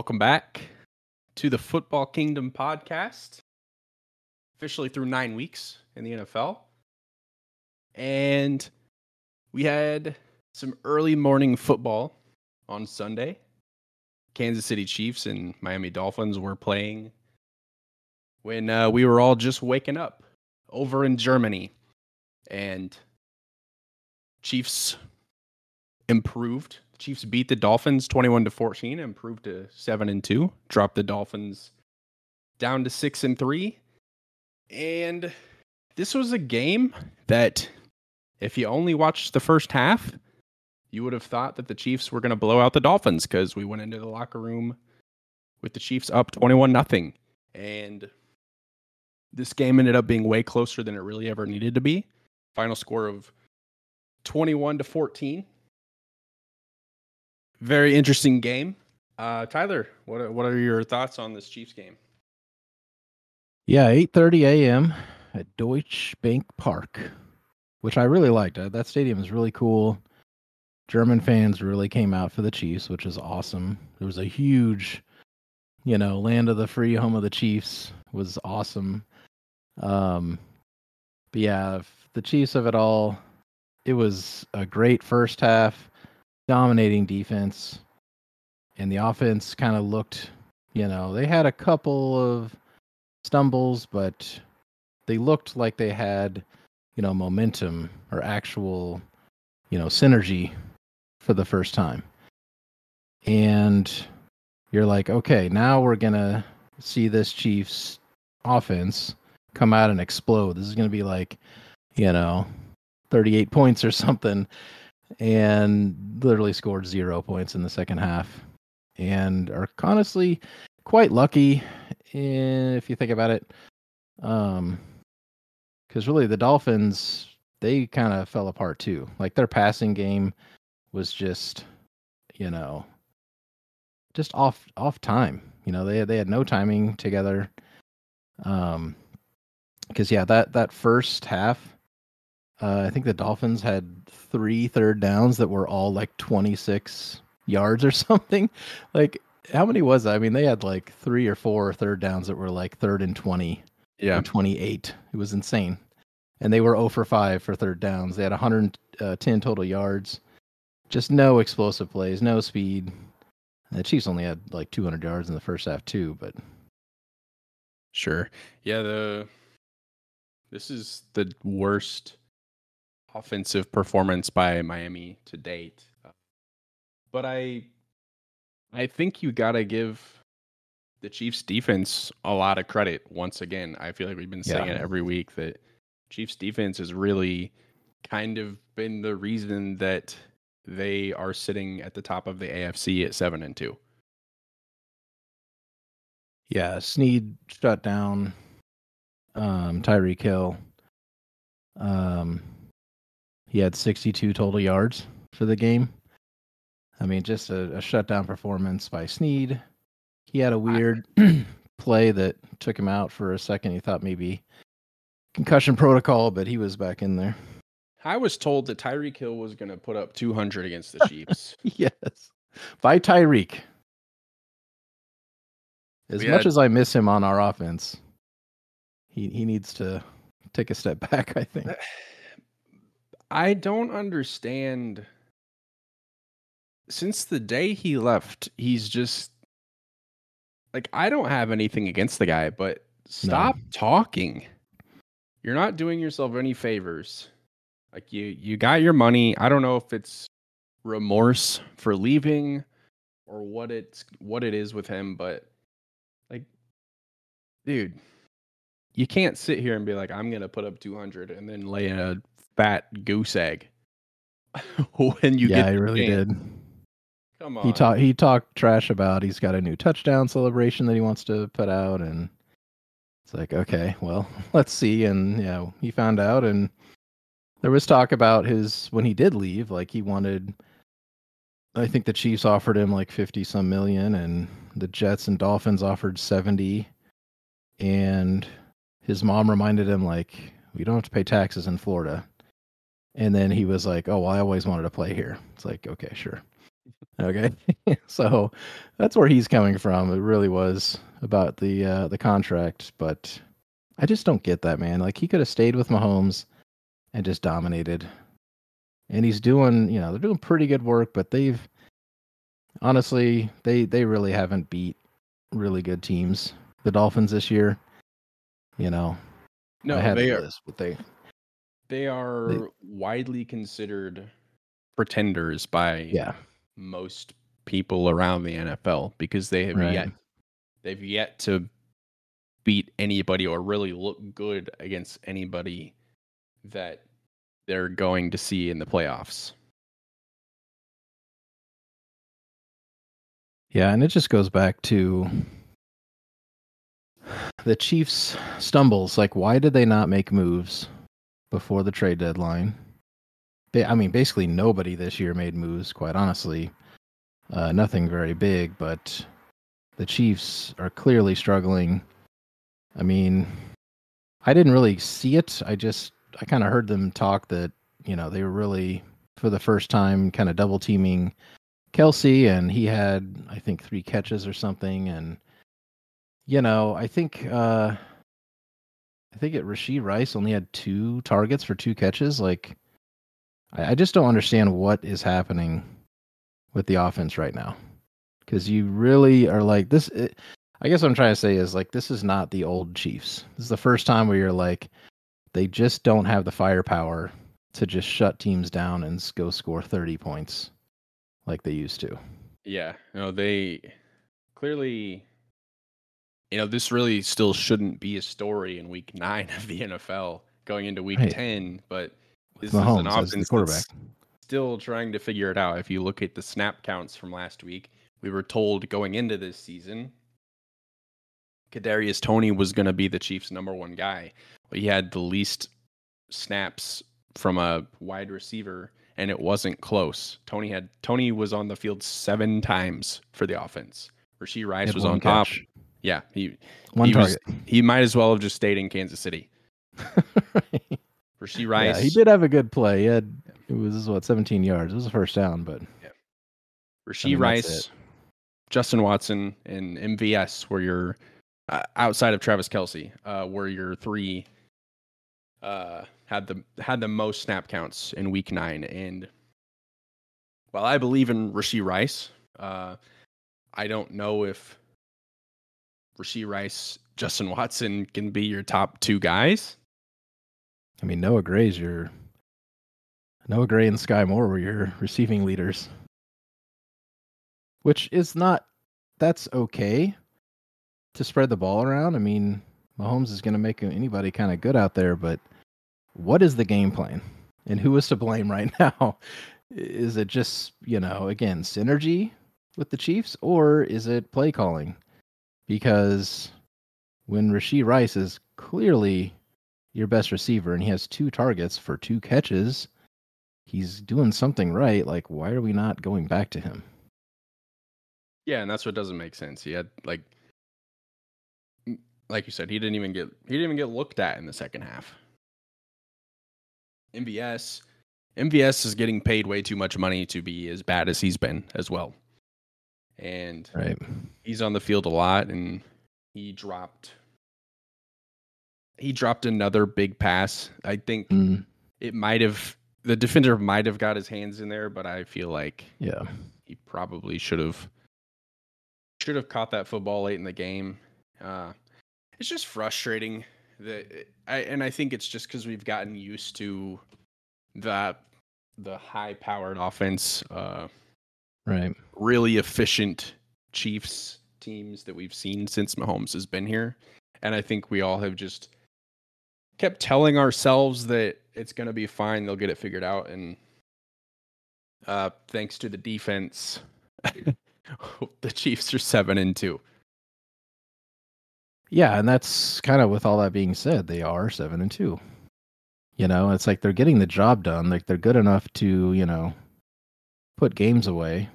Welcome back to the Football Kingdom podcast. Officially through 9 weeks in the NFL. And we had some early morning football on Sunday. Kansas City Chiefs and Miami Dolphins were playing when we were all just waking up over in Germany. And Chiefs improved. Chiefs beat the Dolphins 21-14, improved to 7-2, dropped the Dolphins down to 6-3. And this was a game that, if you only watched the first half, you would have thought that the Chiefs were going to blow out the Dolphins, because we went into the locker room with the Chiefs up 21-0. And this game ended up being way closer than it really ever needed to be. Final score of 21-14. Very interesting game. Tyler, what are your thoughts on this Chiefs game? Yeah, 8:30 a.m. at Deutsche Bank Park, which I really liked. That stadium is really cool. German fans really came out for the Chiefs, which is awesome. There was a huge, land of the free, home of the Chiefs was awesome. But yeah, the Chiefs of it all, it was a great first half, dominating defense, and the offense kind of looked, they had a couple of stumbles, but they looked like they had, momentum or actual, synergy for the first time. And you're like, okay, now we're going to see this Chiefs offense come out and explode. This is going to be like, 38 points or something. And literally scored 0 points in the second half, and are honestly quite lucky if you think about it. Because really the Dolphins, they kind of fell apart too. Like their passing game was just, just off time. They had no timing together. Because that first half, I think the Dolphins had 3 third downs that were all like 26 yards or something. Like, how many was that? I mean, they had like 3 or 4 third downs that were like 3rd and 20, or 28. It was insane. And they were 0 for 5 for third downs. They had 110 total yards. Just no explosive plays, no speed. And the Chiefs only had like 200 yards in the first half too, but sure. Yeah, this is the worst offensive performance by Miami to date. But I think you got to give the Chiefs defense a lot of credit once again. I feel like we've been saying it every week that Chiefs defense has really kind of been the reason that they are sitting at the top of the AFC at 7-2. Yeah, Snead shut down Tyreek Hill. He had 62 total yards for the game. I mean, just a shutdown performance by Snead. He had a weird play that took him out for a second. He thought maybe concussion protocol, but he was back in there. I was told that Tyreek Hill was going to put up 200 against the Chiefs. Yes. By Tyreek. As much as I miss him on our offense, he needs to take a step back, I think. I don't understand. Since the day he left, he's just like, I don't have anything against the guy, but stop talking. You're not doing yourself any favors. Like you got your money. I don't know if it's remorse for leaving or what it is with him, but like, dude, you can't sit here and be like, I'm gonna put up 200 and then lay a fat goose egg when you get. Yeah, he really did. Come on. He talked trash about he's got a new touchdown celebration that he wants to put out, and it's like, okay, well, let's see. And he found out, and there was talk about when he did leave, like he wanted, I think the Chiefs offered him like 50 some million, and the Jets and Dolphins offered 70, and his mom reminded him, like, we don't have to pay taxes in Florida. And then he was like, oh, well, I always wanted to play here. It's like, okay, sure. Okay. So that's where he's coming from. It really was about the contract, but I just don't get that, man. Like he could have stayed with Mahomes and just dominated. And he's doing, they're doing pretty good work, but they've honestly, they really haven't beat really good teams. The Dolphins this year, I No, had they the are list, but they widely considered pretenders by yeah, most people around the NFL because right. they've yet to beat anybody or really look good against anybody that they're going to see in the playoffs. Yeah, and it just goes back to the Chiefs' stumbles. Like, why did they not make moves before the trade deadline? I mean, basically nobody this year made moves, quite honestly. Nothing very big, but the Chiefs are clearly struggling. I mean, I didn't really see it. I kind of heard them talk that, they were really, for the first time, kind of double teaming Kelsey, and he had, I think, 3 catches or something. And, I think Rashee Rice only had 2 targets for 2 catches. Like, I just don't understand what is happening with the offense right now. Because you really are like, I guess what I'm trying to say is, like, this is not the old Chiefs. This is the first time where you're like, they just don't have the firepower to just shut teams down and go score 30 points like they used to. Yeah, no, they clearly, this really still shouldn't be a story in week 9 of the NFL going into week Right. 10, but With this is an Mahomes as the offense quarterback. that's still trying to figure it out. If you look at the snap counts from last week, we were told going into this season, Kadarius Toney was going to be the Chiefs' number 1 guy. But he had the least snaps from a wide receiver, and it wasn't close. Toney was on the field 7 times for the offense. Rashee Rice was on top. Catch. Yeah, he target. He might as well have just stayed in Kansas City. Right. Rashee Rice. Yeah, he did have a good play. It was 17 yards. It was a first down, but yeah. Rashee Rice, Justin Watson, and MVS were your outside of Travis Kelce, were your 3 had the most snap counts in week 9. And while I believe in Rashee Rice, I don't know if Rashee Rice, Justin Watson can be your top 2 guys. I mean, Noah Gray and Sky Moore were your receiving leaders, which is that's okay to spread the ball around. I mean, Mahomes is going to make anybody kind of good out there, but what is the game plan? And who is to blame right now? Is it just, again, synergy with the Chiefs, or is it play calling? Because when Rashee Rice is clearly your best receiver and he has 2 targets for 2 catches, he's doing something right. Like, why are we not going back to him? Yeah, and that's what doesn't make sense. He had like you said, he didn't even get looked at in the second half. MVS is getting paid way too much money to be as bad as he's been as well. And right. He's on the field a lot, and he dropped another big pass. I think the defender might have got his hands in there, but I feel like he probably should have caught that football late in the game. It's just frustrating I think it's just because we've gotten used to the high-powered offense, right? Really efficient Chiefs teams that we've seen since Mahomes has been here, and I think we all have just kept telling ourselves that it's going to be fine, they'll get it figured out, and thanks to the defense, the Chiefs are 7-2. Yeah, and that's kind of with all that being said, they are 7-2. It's like they're getting the job done. Like they're good enough to, put games away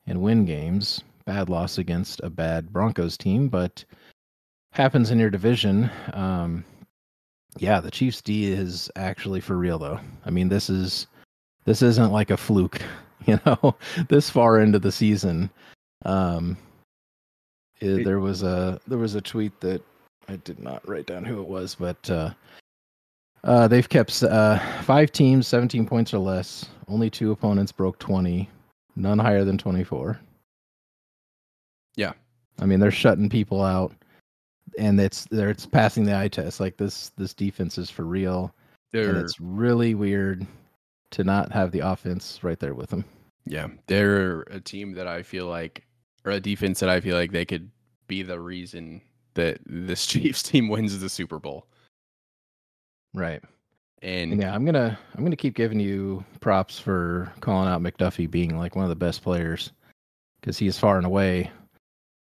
and win games. Bad loss against a bad Broncos team, but happens in your division. Yeah, the Chiefs D is actually for real though. I mean, this is this isn't like a fluke, you know, this far into the season. There was a tweet that I did not write down who it was, but they've kept 5 teams 17 points or less. Only 2 opponents broke 20. None higher than 24. Yeah, I mean they're shutting people out, and it's passing the eye test. Like this defense is for real, and it's really weird to not have the offense right there with them. Yeah, they're a team that I feel like, or a defense that I feel like they could be the reason that this Chiefs team wins the Super Bowl. Right. And yeah, I'm gonna keep giving you props for calling out McDuffie being like one of the best players, because he's far and away,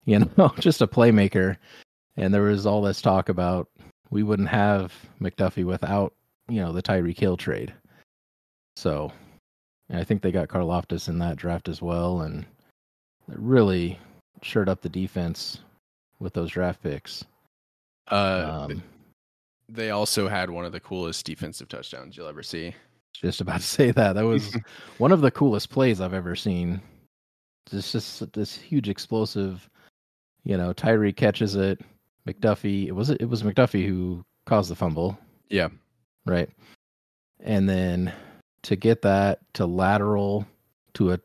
you know, just a playmaker. And there was all this talk about we wouldn't have McDuffie without, you know, the Tyreek Hill trade. So I think they got Karlaftis in that draft as well, and it really shored up the defense with those draft picks. They also had one of the coolest defensive touchdowns you'll ever see. Just about to say that. That was one of the coolest plays I've ever seen. Just this huge explosive, you know, Tyreek catches it. McDuffie, it was McDuffie who caused the fumble. Yeah. Right. And then to get that to lateral to a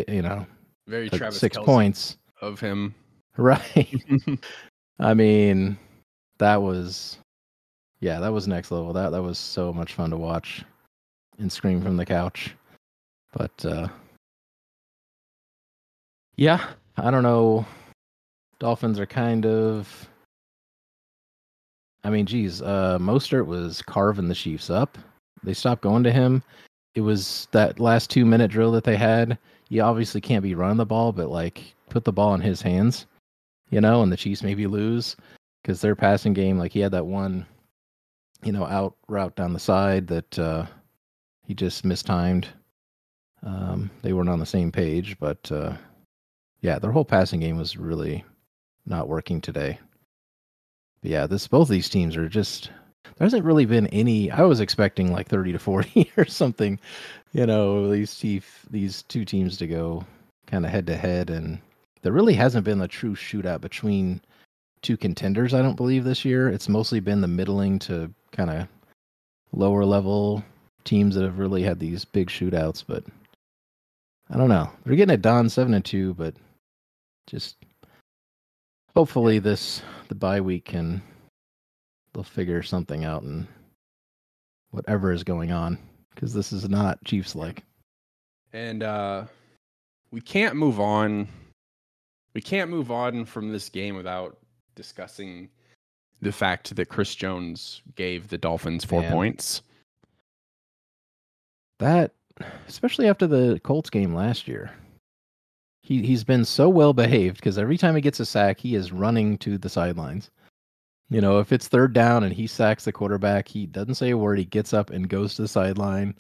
you know, very Travis 6 Kelce points of him. Right. I mean, that was next level. That was so much fun to watch and scream from the couch. But yeah, I don't know. Dolphins are kind of, I mean, geez, Mostert was carving the Chiefs up. They stopped going to him. It was that last 2-minute drill that they had. You obviously can't be running the ball, but like put the ball in his hands, you know, and the Chiefs maybe lose because their passing game, like he had that one, you know, out route down the side that he just mistimed. They weren't on the same page, but yeah, their whole passing game was really not working today. But yeah, both of these teams are just, there hasn't really been any. I was expecting like 30 to 40 or something, you know, these two teams to go kind of head to head, and there really hasn't been a true shootout between two contenders, I don't believe, this year. It's mostly been the middling to kind of lower level teams that have really had these big shootouts, but I don't know. They're getting it done 7-2, but just hopefully the bye week they'll figure something out and whatever is going on, because this is not Chiefs like. And we can't move on. We can't move on from this game without discussing the fact that Chris Jones gave the Dolphins 4 points. That, especially after the Colts game last year, he's been so well behaved, because every time he gets a sack, he is running to the sidelines. You know, if it's third down and he sacks the quarterback, he doesn't say a word. He gets up and goes to the sideline.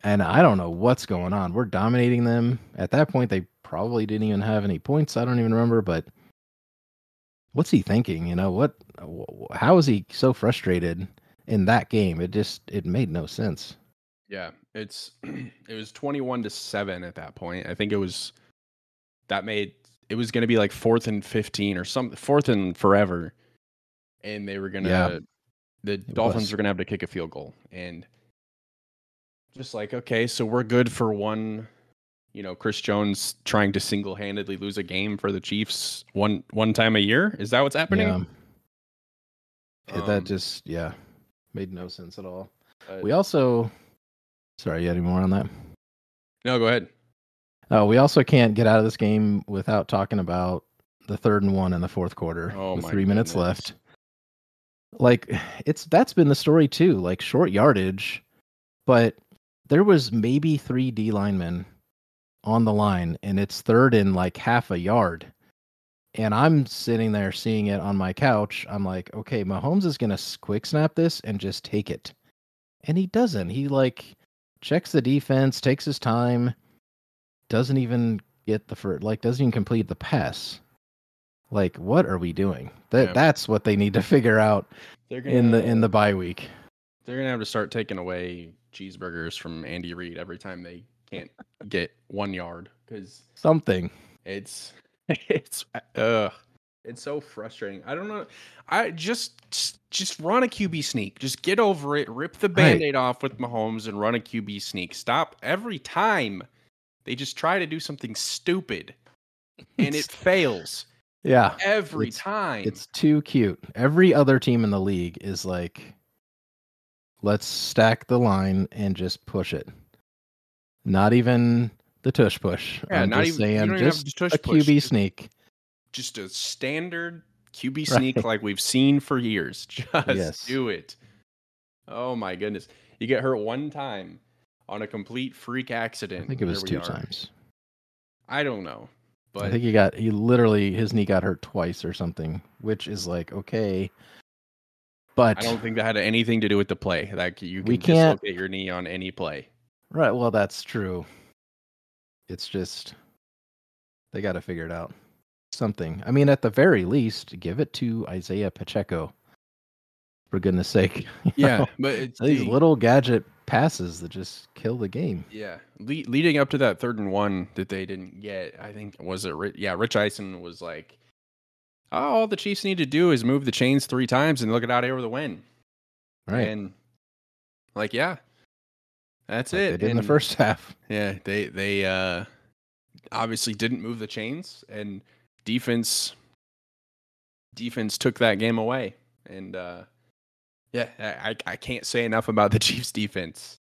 And I don't know what's going on. We're dominating them. At that point, they probably didn't even have any points. I don't even remember, but what's he thinking? You know, how is he so frustrated in that game? It made no sense. Yeah, it was 21-7 at that point. I think it was going to be like 4th and 15 or something, 4th and forever. And they were the Dolphins were going to have to kick a field goal. And just like, okay, so we're good for one, you know, Chris Jones trying to single-handedly lose a game for the Chiefs one time a year. Is that what's happening? Yeah. That just, made no sense at all. We also, sorry, you had any more on that? No, go ahead. We also can't get out of this game without talking about the 3rd and 1 in the fourth quarter with 3 minutes left. Like, that's been the story too, like short yardage, but there was maybe 3 D linemen on the line, and it's 3rd and like half a yard. And I'm sitting there seeing it on my couch. I'm like, okay, Mahomes is going to quick snap this and just take it. And he doesn't. He like checks the defense, takes his time, doesn't even get doesn't even complete the pass. Like, what are we doing? That's what they need to figure out in the bye week. They're going to have to start taking away cheeseburgers from Andy Reid every time they can't get 1 yard because Something. it's it's it's so frustrating. I don't know. I just run a QB sneak. Just get over it. Rip the Band-Aid off with Mahomes and run a QB sneak. Stop every time. They just try to do something stupid and it fails. Yeah. Every time. It's too cute. Every other team in the league is like, let's stack the line and just push it. Not even the tush push. Yeah, I'm not just even saying, just a QB sneak. Just a standard QB sneak like we've seen for years. Just do it. Oh my goodness. You get hurt one time on a complete freak accident. I think it was 2 times. I don't know. But I think his knee got hurt twice or something, which is like, okay. But I don't think that had anything to do with the play. Like you can dislocate your knee on any play. Right. Well, that's true. It's just they got to figure it out. Something. I mean, at the very least, give it to Isaiah Pacheco. For goodness sake. Yeah, but it's these little gadget passes that just kill the game. Yeah, leading up to that 3rd and 1 that they didn't get, I think Rich Eisen was like, "Oh, all the Chiefs need to do is move the chains 3 times and look at out here with a win." Right, and like, yeah, that's like it. They did in the first half. Yeah, they obviously didn't move the chains, and defense took that game away, and yeah, I can't say enough about the Chiefs' defense.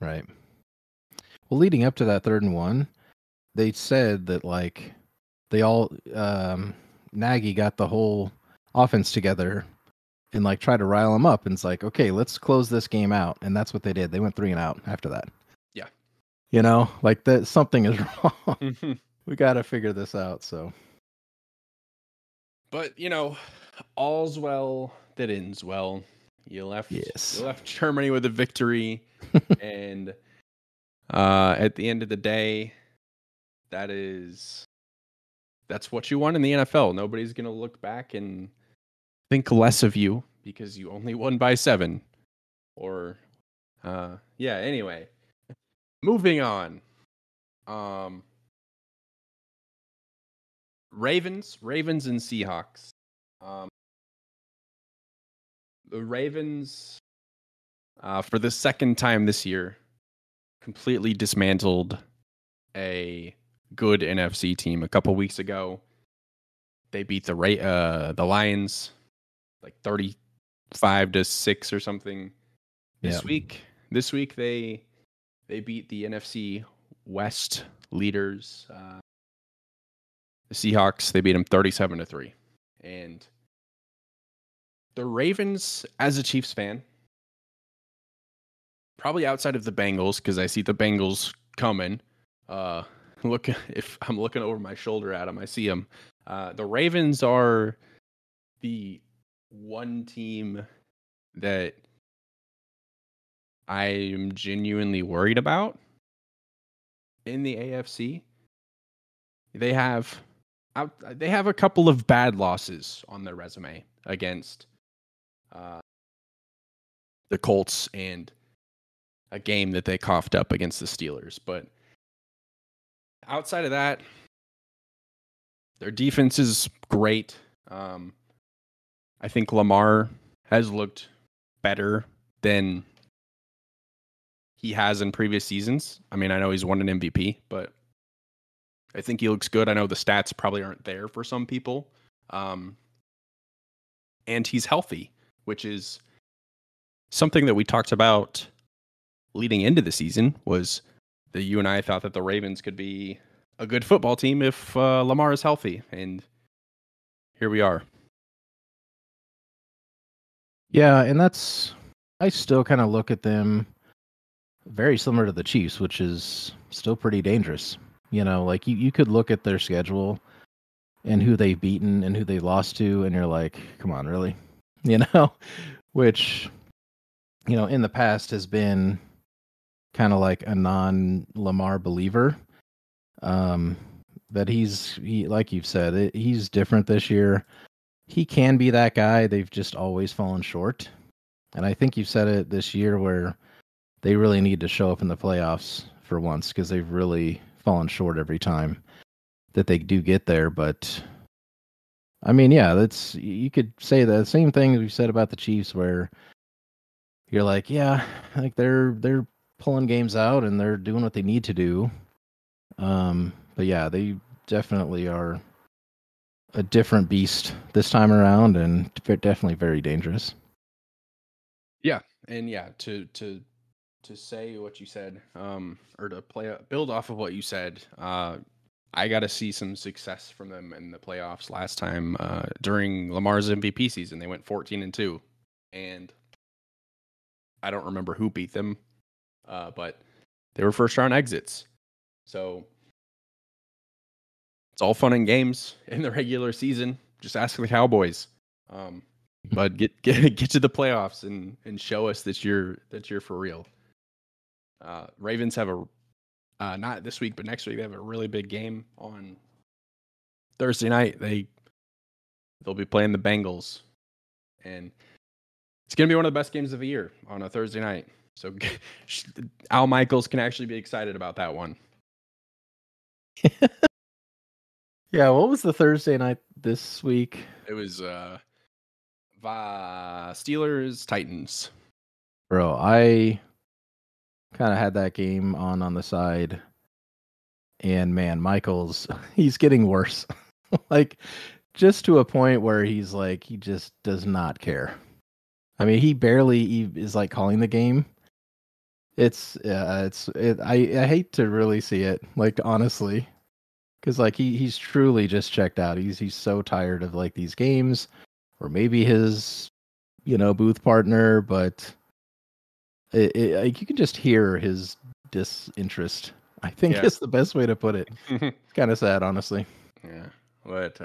Right. Well, leading up to that 3rd and 1, they said that like they all Nagy got the whole offense together and like tried to rile them up, and it's like, okay, let's close this game out, and that's what they did. They went 3 and out after that. Yeah. You know, like that something is wrong. We got to figure this out. So. But all's well that ends well. You left Germany with a victory, and at the end of the day, that's what you want in the NFL. Nobody's gonna look back and think less of you because you only won by 7. Or, yeah. Anyway, moving on. Ravens and Seahawks. The Ravens, for the 2nd time this year, completely dismantled a good NFC team. A couple weeks ago, they beat the Lions like 35-6 or something. This week they beat the NFC West leaders, the Seahawks. They beat them 37-3, and the Ravens, as a Chiefs fan, probably outside of the Bengals, because I see the Bengals coming. If I'm looking over my shoulder at them, I see them. The Ravens are the one team that I am genuinely worried about in the AFC. They have a couple of bad losses on their resume against the Colts and a game that they coughed up against the Steelers. But outside of that, their defense is great. I think Lamar has looked better than he has in previous seasons. I mean, I know he's won an MVP, but I think he looks good. I know the stats probably aren't there for some people. And he's healthy, which is something that we talked about leading into the season, was that you and I thought that the Ravens could be a good football team if Lamar is healthy. And here we are. Yeah, and I still kind of look at them very similar to the Chiefs, which is still pretty dangerous. Like you could look at their schedule and who they've beaten and who they lost to, and you're like, come on, really? Which, in the past has been kind of like a non-Lamar believer. That he like you've said, he's different this year. He can be that guy. They've just always fallen short. And I think you've said it this year where they really need to show up in the playoffs for once because they've really fallen short every time that they do get there. But I mean, yeah, that's you could say the same thing we said about the Chiefs, where you're like, yeah, like they're pulling games out and they're doing what they need to do. But yeah, they definitely are a different beast this time around, and definitely very dangerous. Yeah, and yeah, to say what you said, or to build off of what you said, I got to see some success from them in the playoffs last time during Lamar's MVP season. They went 14-2, and I don't remember who beat them, but they were first round exits. So it's all fun and games in the regular season. Just ask the Cowboys. But get to the playoffs and show us that you're for real. Ravens have a not this week, but next week they have a really big game on Thursday night. They'll be playing the Bengals, and it's gonna be one of the best games of the year on a Thursday night. So Al Michaels can actually be excited about that one. Yeah, what was the Thursday night this week? It was Steelers Titans. Bro, I kind of had that game on the side, and man, Michael's he's getting worse. Like just to a point where he's like he just does not care. I mean, he barely is like calling the game. I hate to really see it, like honestly, because like he's truly just checked out. He's so tired of like these games, or maybe his booth partner, but like you can just hear his disinterest. I think is the best way to put it. It's kind of sad, honestly. Yeah, but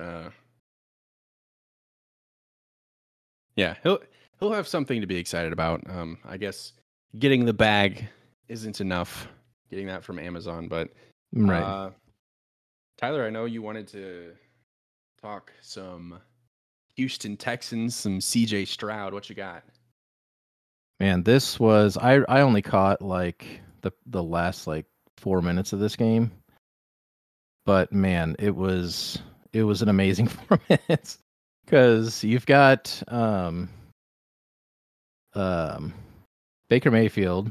yeah, he'll have something to be excited about. I guess getting the bag isn't enough. Getting that from Amazon, but Right. Tyler, I know you wanted to talk some Houston Texans, some CJ Stroud. What you got? Man, this was I only caught like the last like 4 minutes of this game, but man, it was an amazing 4 minutes because you've got Baker Mayfield,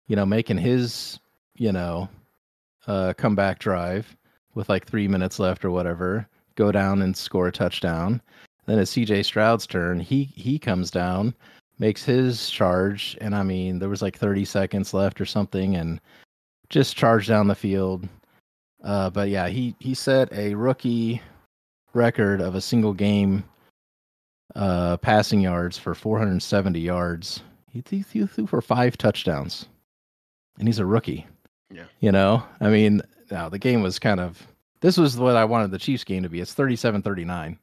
making his comeback drive with like 3 minutes left or whatever, go down and score a touchdown. Then it's CJ Stroud's turn. He comes down, makes his charge, and I mean there was like 30 seconds left or something, and just charged down the field. But yeah, he set a rookie record of a single game passing yards for 470 yards. He threw for 5 touchdowns, and he's a rookie. Yeah. I mean, now the game was kind of. This was what I wanted the Chiefs game to be. It's 37-39.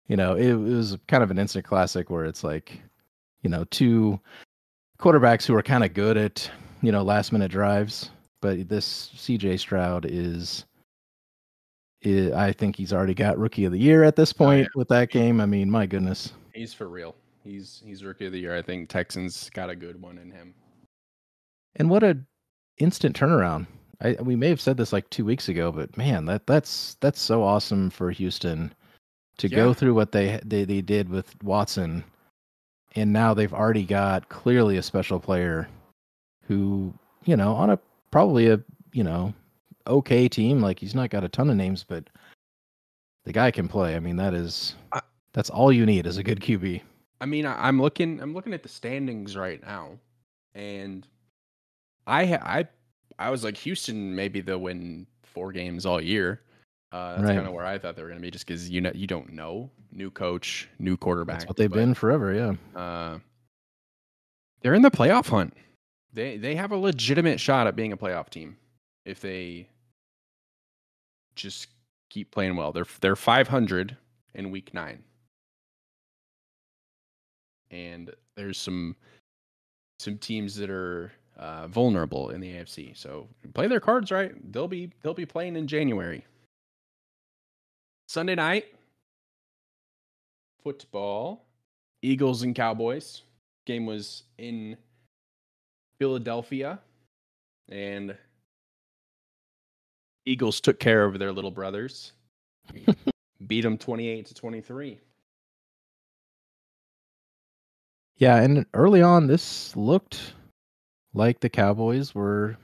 It was kind of an instant classic where it's like, two quarterbacks who are kind of good at, last minute drives. But this CJ Stroud is I think he's already got Rookie of the Year at this point with that game. I mean, my goodness. He's for real. He's Rookie of the Year. I think Texans got a good one in him. And what a instant turnaround. We may have said this like 2 weeks ago, but man, that's so awesome for Houston to go through what they did with Watson, and now they've already got clearly a special player who, on a probably a okay team. Like he's not got a ton of names, but the guy can play. I mean, that's all you need is a good QB. I mean, I'm looking at the standings right now, and I was like Houston maybe they'll win 4 games all year. That's kind of where I thought they were going to be, just because you don't know, new coach, new quarterback. That's what they've been forever. Yeah. They're in the playoff hunt. They have a legitimate shot at being a playoff team if they just keep playing well. They're 500 in week 9, and there's some teams that are vulnerable in the AFC. So play their cards right. They'll be playing in January. Sunday night football, Eagles and Cowboys. Game was in Philadelphia, and Eagles took care of their little brothers. Beat them 28-23. Yeah, and early on, this looked like the Cowboys were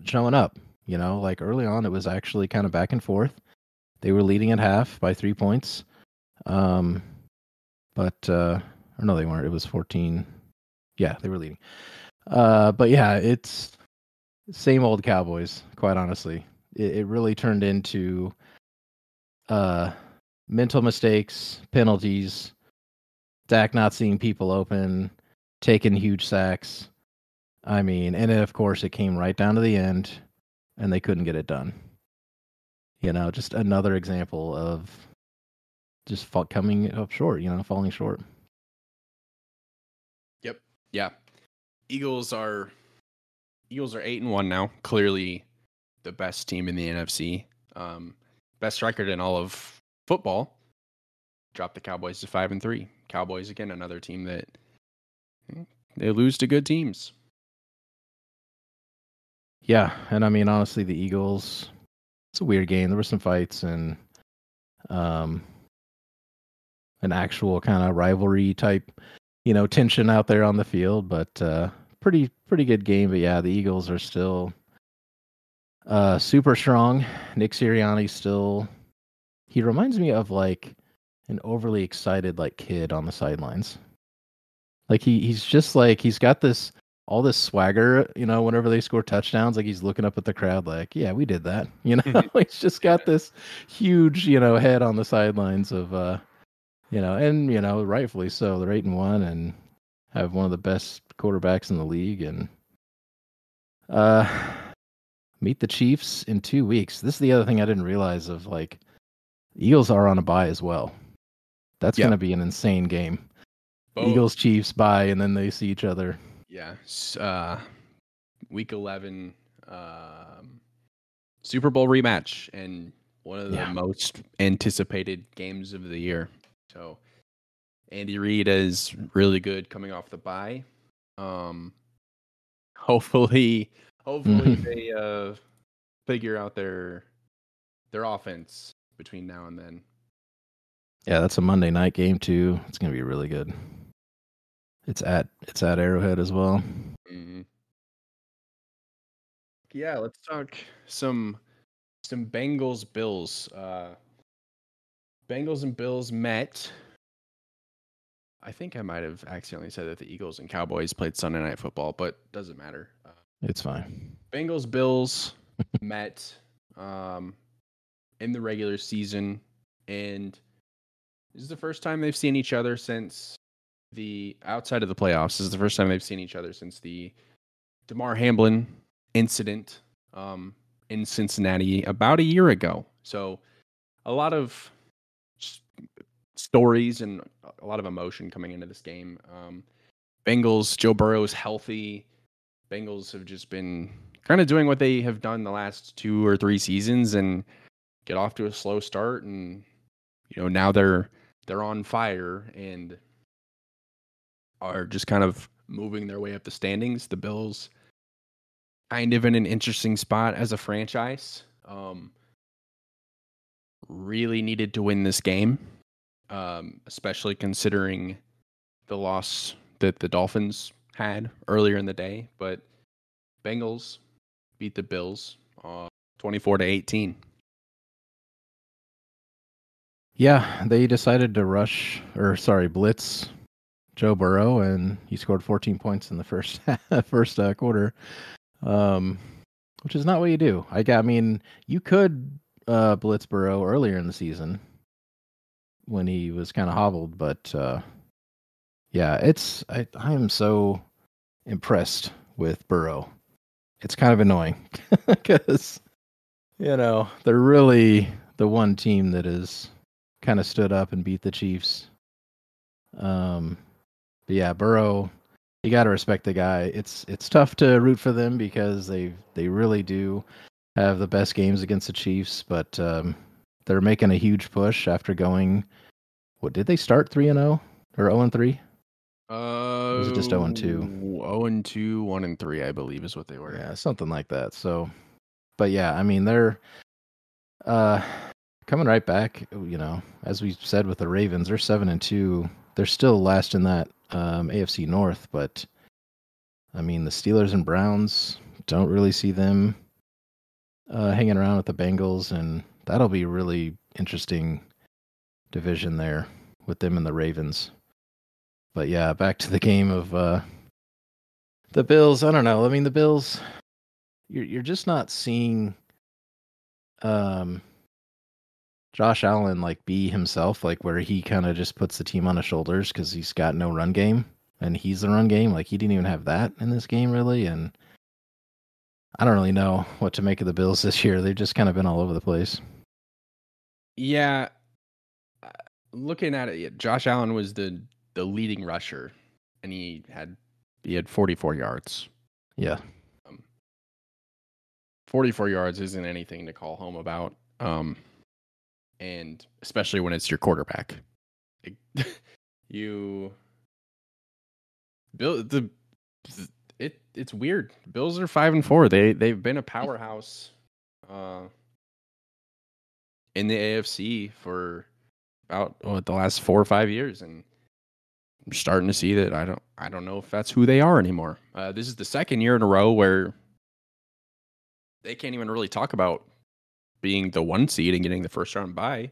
showing up. Like early on, it was actually kind of back and forth. They were leading at half by 3 points. But or no, they weren't. It was 14. Yeah, they were leading. But yeah, it's same old Cowboys, quite honestly. It really turned into mental mistakes, penalties, Dak not seeing people open, taking huge sacks. I mean, and then of course it came right down to the end, and they couldn't get it done. Just another example of just coming up short. Falling short. Yep. Yeah. Eagles are 8-1 now. Clearly, the best team in the NFC. Best record in all of football. Dropped the Cowboys to 5-3. Cowboys again, another team that they lose to good teams. Yeah, and I mean honestly, the Eagles. It's a weird game. There were some fights and an actual kind of rivalry type, tension out there on the field. But pretty good game. But yeah, the Eagles are still super strong. Nick Sirianni still. He reminds me of like an overly excited like kid on the sidelines. Like he's just like he's got all this swagger, whenever they score touchdowns, like he's looking up at the crowd like, yeah, we did that. He's just got this huge, head on the sidelines of and rightfully so. They're 8-1 and have one of the best quarterbacks in the league, and meet the Chiefs in 2 weeks. This is the other thing I didn't realize of like Eagles are on a bye as well. That's going to be an insane game. Both. Eagles Chiefs bye, and then they see each other. Yeah. Week 11 Super Bowl rematch, and one of the most anticipated games of the year. So Andy Reid is really good coming off the bye. Hopefully they figure out their offense between now and then. Yeah, that's a Monday night game too. It's going to be really good. It's at Arrowhead as well. Mm-hmm. Yeah, let's talk some Bengals Bills. Bengals and Bills met. I think I might have accidentally said that the Eagles and Cowboys played Sunday Night Football, but doesn't matter. It's fine. Bengals Bills met in the regular season, and this is the first time they've seen each other since outside of the playoffs. This is the first time they've seen each other since the Damar Hamlin incident in Cincinnati about a year ago. So a lot of stories and a lot of emotion coming into this game. Bengals, Joe Burrow is healthy. Bengals have just been kind of doing what they have done the last 2 or 3 seasons and get off to a slow start. And, now they're on fire and are just kind of moving their way up the standings. The Bills kind of in an interesting spot as a franchise. Really needed to win this game, especially considering the loss that the Dolphins had earlier in the day. But Bengals beat the Bills 24-18. Yeah, they decided to blitz Joe Burrow, and he scored 14 points in the first quarter, which is not what you do. I mean, you could blitz Burrow earlier in the season when he was kind of hobbled, but yeah, I am so impressed with Burrow. It's kind of annoying because they're really the one team that is kind of stood up and beat the Chiefs. But yeah, Burrow, you got to respect the guy. It's tough to root for them because they really do have the best games against the Chiefs, but they're making a huge push after going. What did they start 3-0 or 0-3? Was it just 0-2? 0-2, 1-3, I believe is what they were. Yeah, something like that. So, but yeah, I mean, they're coming right back. As we said with the Ravens, they're 7-2. They're still last in that AFC North, but I mean, the Steelers and Browns, don't really see them hanging around with the Bengals, and that'll be a really interesting division there with them and the Ravens. But yeah, back to the game of the Bills. I don't know. I mean, the Bills, you're just not seeing Josh Allen like be himself, like where he kind of just puts the team on his shoulders because he's got no run game and he's the run game. Like he didn't even have that in this game really, and I don't really know what to make of the Bills this year. They've just kind of been all over the place. Yeah, looking at it, Josh Allen was the leading rusher, and he had 44 yards. Yeah. 44 yards isn't anything to call home about. And especially when it's your quarterback. It's weird. Bills are 5-4. They've been a powerhouse in the AFC for about the last 4 or 5 years, and I'm starting to see that I don't know if that's who they are anymore. This is the second year in a row where they can't even really talk about being the 1 seed and getting the first round bye.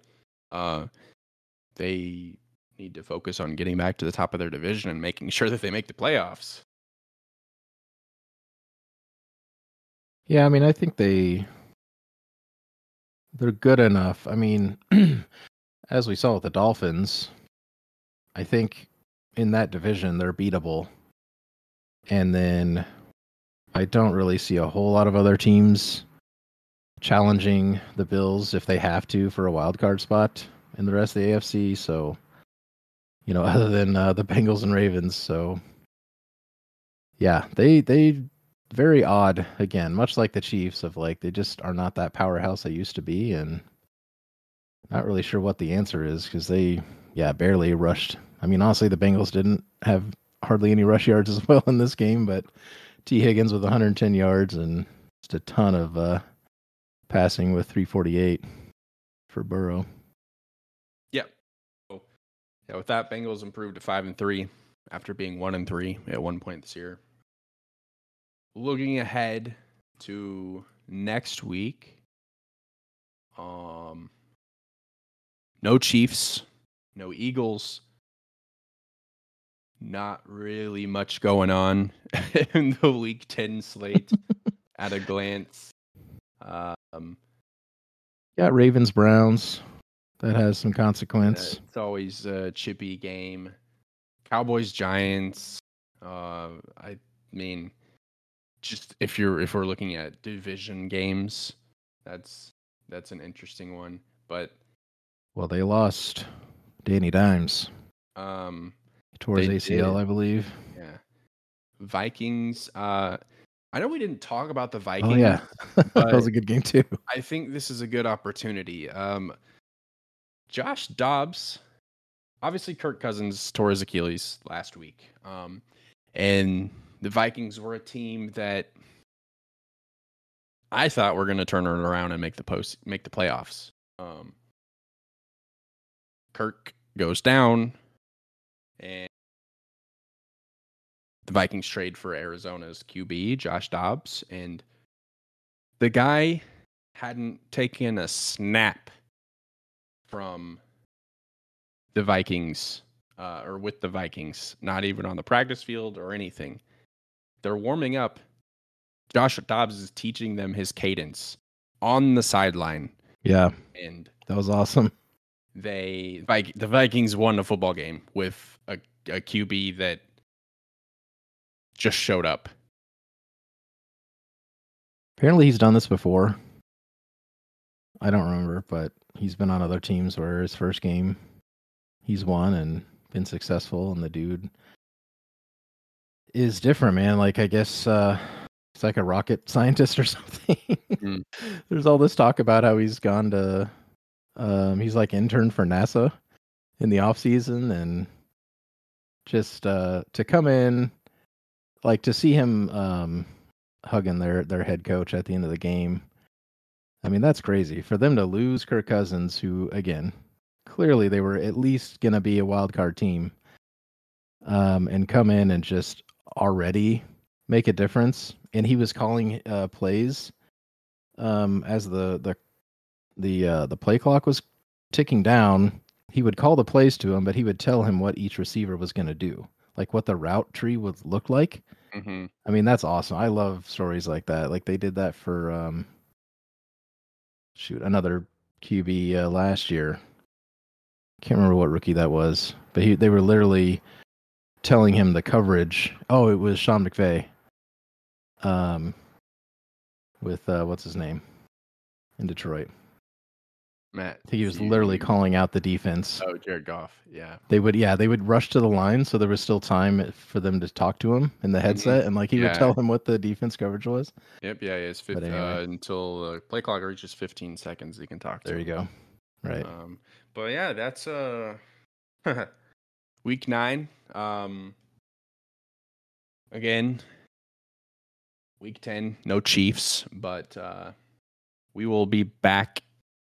They need to focus on getting back to the top of their division and making sure that they make the playoffs. Yeah, I mean, I think they're good enough. I mean, as we saw with the Dolphins, I think in that division they're beatable. And then I don't really see a whole lot of other teams challenging the Bills if they have to for a wild card spot in the rest of the AFC. So, other than the Bengals and Ravens. So, yeah, they very odd again, much like the Chiefs of like they just are not that powerhouse they used to be, and not really sure what the answer is because they barely rushed. I mean, honestly, the Bengals didn't have hardly any rush yards as well in this game, but T. Higgins with 110 yards and just a ton of passing with 348 for Burrow. Yep. So, with that, Bengals improved to 5-3 after being 1-3 at one point this year. Looking ahead to next week, no Chiefs, no Eagles, not really much going on in the Week 10 slate at a glance. Ravens, Browns. That has some consequence. It's always a chippy game. Cowboys, Giants. I mean, just if we're looking at division games, that's an interesting one. But they lost Danny Dimes. Tore his ACL, I believe. Yeah. Vikings. I know we didn't talk about the Vikings. Oh yeah, that was a good game too. I think this is a good opportunity. Josh Dobbs, obviously Kirk Cousins tore his Achilles last week. And the Vikings were a team that I thought were going to turn it around and make the playoffs. Kirk goes down, and the Vikings trade for Arizona's QB, Josh Dobbs, and the guy hadn't taken a snap from the Vikings or with the Vikings, not even on the practice field or anything. They're warming up. Josh Dobbs is teaching them his cadence on the sideline. Yeah, and that was awesome. The Vikings won a football game with a QB that just showed up. Apparently he's done this before. I don't remember, but he's been on other teams where his first game he's won and been successful, and the dude is different, man. Like, I guess it's like a rocket scientist or something. There's all this talk about how he's gone to he's like intern for NASA in the off season, and just to come in, like to see him hugging their head coach at the end of the game. I mean, that's crazy for them to lose Kirk Cousins, who again, clearly they were at least going to be a wild card team, and come in and just already make a difference. And he was calling plays as the play clock was ticking down. He would call the plays to him, but he would tell him what each receiver was going to do, like what the route tree would look like. Mm-hmm. I mean, that's awesome. I love stories like that. Like they did that for another QB last year. Can't remember what rookie that was, but they were literally telling him the coverage. Oh, it was Sean McVay. With what's his name in Detroit? Matt. I think he was literally calling out the defense. Oh, Jared Goff. Yeah. They would rush to the line, so there was still time for them to talk to him in the headset, and like he would tell him what the defense coverage was. Yep. Yeah. It's until the play clock reaches 15 seconds. He can talk to. There you go. Right. But yeah, that's week 9. Again, week 10, no Chiefs, but we will be back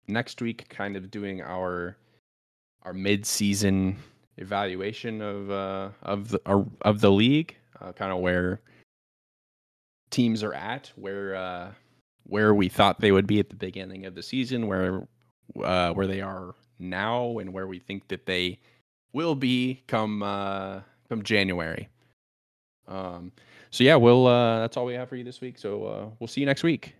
next week, kind of doing our mid-season evaluation of the league, kind of where teams are at, where we thought they would be at the beginning of the season, where they are now, and where we think that they will be come January. So yeah, that's all we have for you this week. So we'll see you next week.